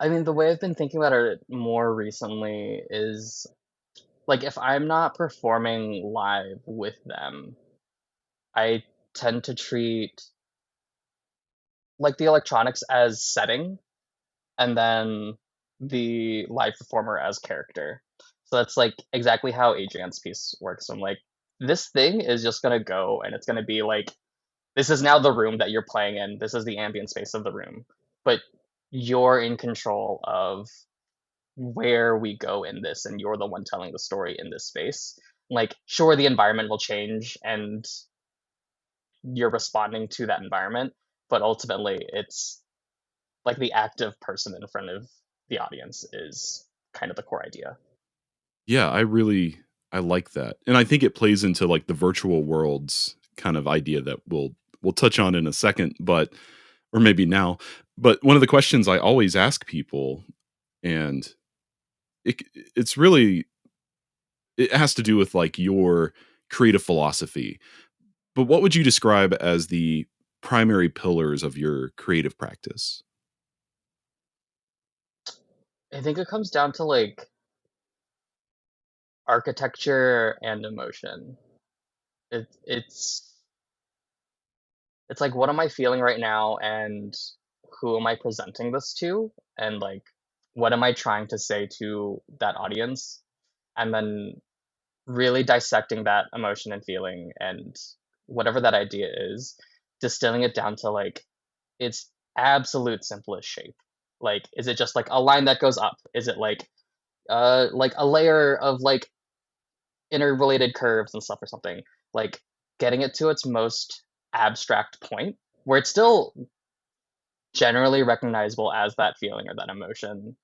I mean, the way I've been thinking about it more recently is like if I'm not performing live with them, I tend to treat like the electronics as setting and then the live performer as character. So that's like exactly how Adrian's piece works. I'm like, this thing is just gonna go and it's gonna be like, this is now the room that you're playing in. This is the ambient space of the room. But you're in control of where we go in this, and you're the one telling the story in this space. Like, sure, the environment will change and you're responding to that environment, but ultimately it's like the active person in front of the audience is kind of the core idea. Yeah, I like that. And I think it plays into like the virtual worlds kind of idea that we'll touch on in a second, but or maybe now. But one of the questions I always ask people, and it it's really it has to do with like your creative philosophy. But what would you describe as the primary pillars of your creative practice? I think it comes down to like architecture and emotion. It, it's it's like, what am I feeling right now, and who am I presenting this to, and like what am I trying to say to that audience, and then really dissecting that emotion and feeling and whatever that idea is, distilling it down to like its absolute simplest shape. Like, is it just like a line that goes up? Is it like a layer of like interrelated curves and stuff or something? Like, getting it to its most abstract point where it's still generally recognizable as that feeling or that emotion.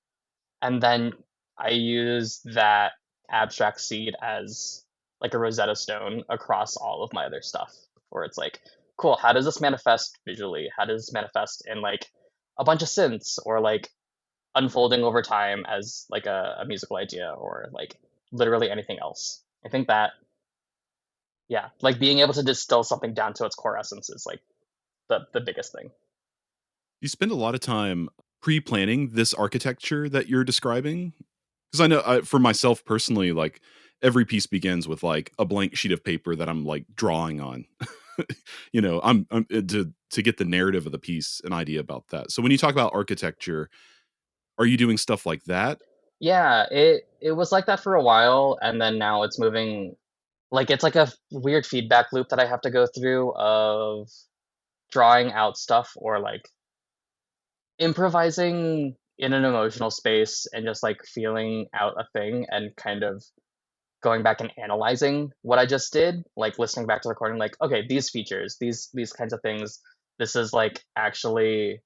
And then I use that abstract seed as like a Rosetta Stone across all of my other stuff, where it's like, cool, how does this manifest visually? How does this manifest in like a bunch of synths, or like unfolding over time as like a musical idea, or like literally anything else? I think that, yeah, like being able to distill something down to its core essence is like the biggest thing. You spend a lot of time pre-planning this architecture that you're describing? Because I know for myself personally, like every piece begins with like a blank sheet of paper that I'm like drawing on. I'm to get the narrative of the piece, an idea about that. So when you talk about architecture, are you doing stuff like that? Yeah, it was like that for a while, and then now it's moving. Like, it's like a weird feedback loop that I have to go through of drawing out stuff, or like improvising in an emotional space and just like feeling out a thing and kind of going back and analyzing what I just did, like listening back to the recording, like, okay, these features, these kinds of things, this is like actually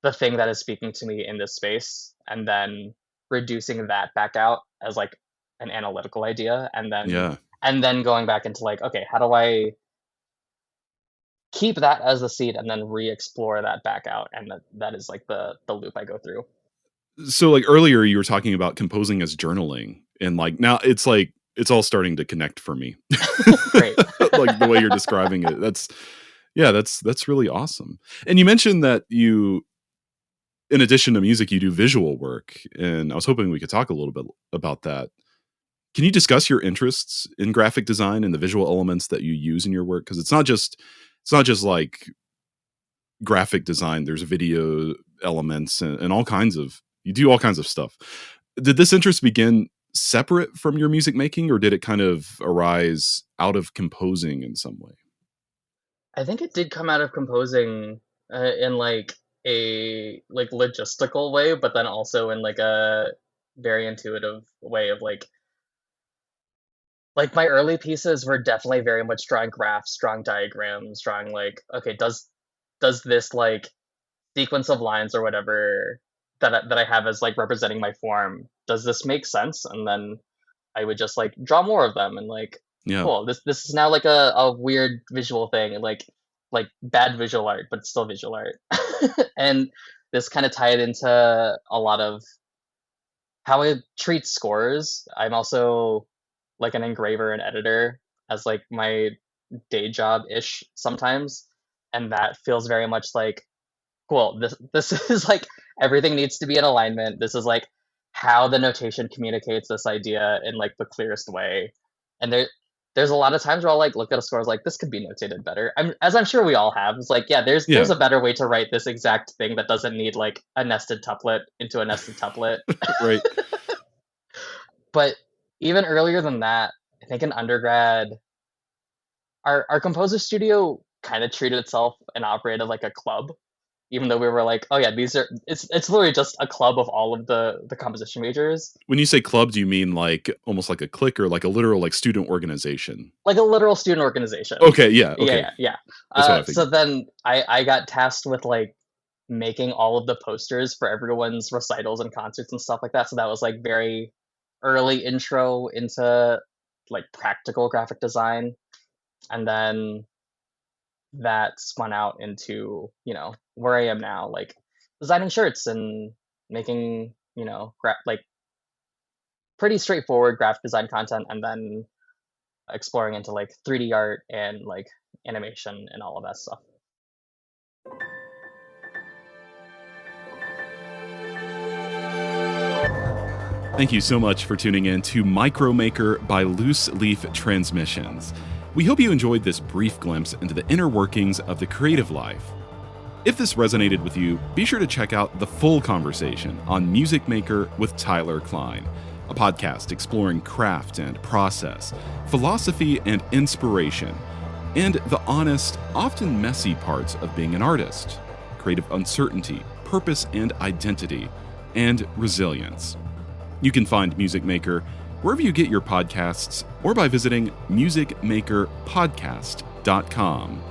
the thing that is speaking to me in this space, and then reducing that back out as like an analytical idea, Yeah. and then going back into like, okay, how do I keep that as the seed and then re-explore that back out, and that is like the loop I go through. So like earlier you were talking about composing as journaling, and like now it's like it's all starting to connect for me. Great. Like the way you're describing it. That's really awesome. And you mentioned that you, in addition to music, you do visual work, and I was hoping we could talk a little bit about that. Can you discuss your interests in graphic design and the visual elements that you use in your work? Because it's not just like graphic design. There's video elements and all kinds of you do all kinds of stuff. Did this interest begin separate from your music making, or did it kind of arise out of composing in some way? I think it did come out of composing, in like a like logistical way, but then also in like a very intuitive way of like my early pieces were definitely very much drawing graphs, drawing diagrams, drawing like, okay, does this like sequence of lines or whatever that I have as like representing my form, does this make sense? And then I would just like draw more of them, and like, Yeah. cool, this is now like a weird visual thing, and like bad visual art, but still visual art. And this kind of tied into a lot of how I treat scores. I'm also like an engraver and editor as like my day job ish sometimes, and that feels very much like, cool, this is like everything needs to be in alignment. This is like how the notation communicates this idea in like the clearest way. And there's a lot of times where I'll like look at a score like this could be notated better. I'm sure we all have. It's like, yeah, there's Yeah. a better way to write this exact thing that doesn't need like a nested tuplet into a nested tuplet. Right. But even earlier than that, I think in undergrad, our composer studio kind of treated itself and operated like a club, even though we were like, oh yeah, it's literally just a club of all of the composition majors, When you say club, do you mean like almost like a clique or like a literal like student organization? like a literal student organization. Okay, yeah, Yeah, okay. yeah, yeah. That's what I So figured. then I got tasked with like making all of the posters for everyone's recitals and concerts and stuff like that. So that was like very early intro into like practical graphic design, and then that spun out into, where I am now, like designing shirts and making, like pretty straightforward graphic design content, and then exploring into like 3D art and like animation and all of that stuff. Thank you so much for tuning in to Micromaker by Loose Leaf Transmissions. We hope you enjoyed this brief glimpse into the inner workings of the creative life. If this resonated with you, be sure to check out the full conversation on Music Maker with Tyler Kline, a podcast exploring craft and process, philosophy and inspiration, and the honest, often messy parts of being an artist, creative uncertainty, purpose and identity, and resilience. You can find Music Maker wherever you get your podcasts or by visiting musicmakerpodcast.com.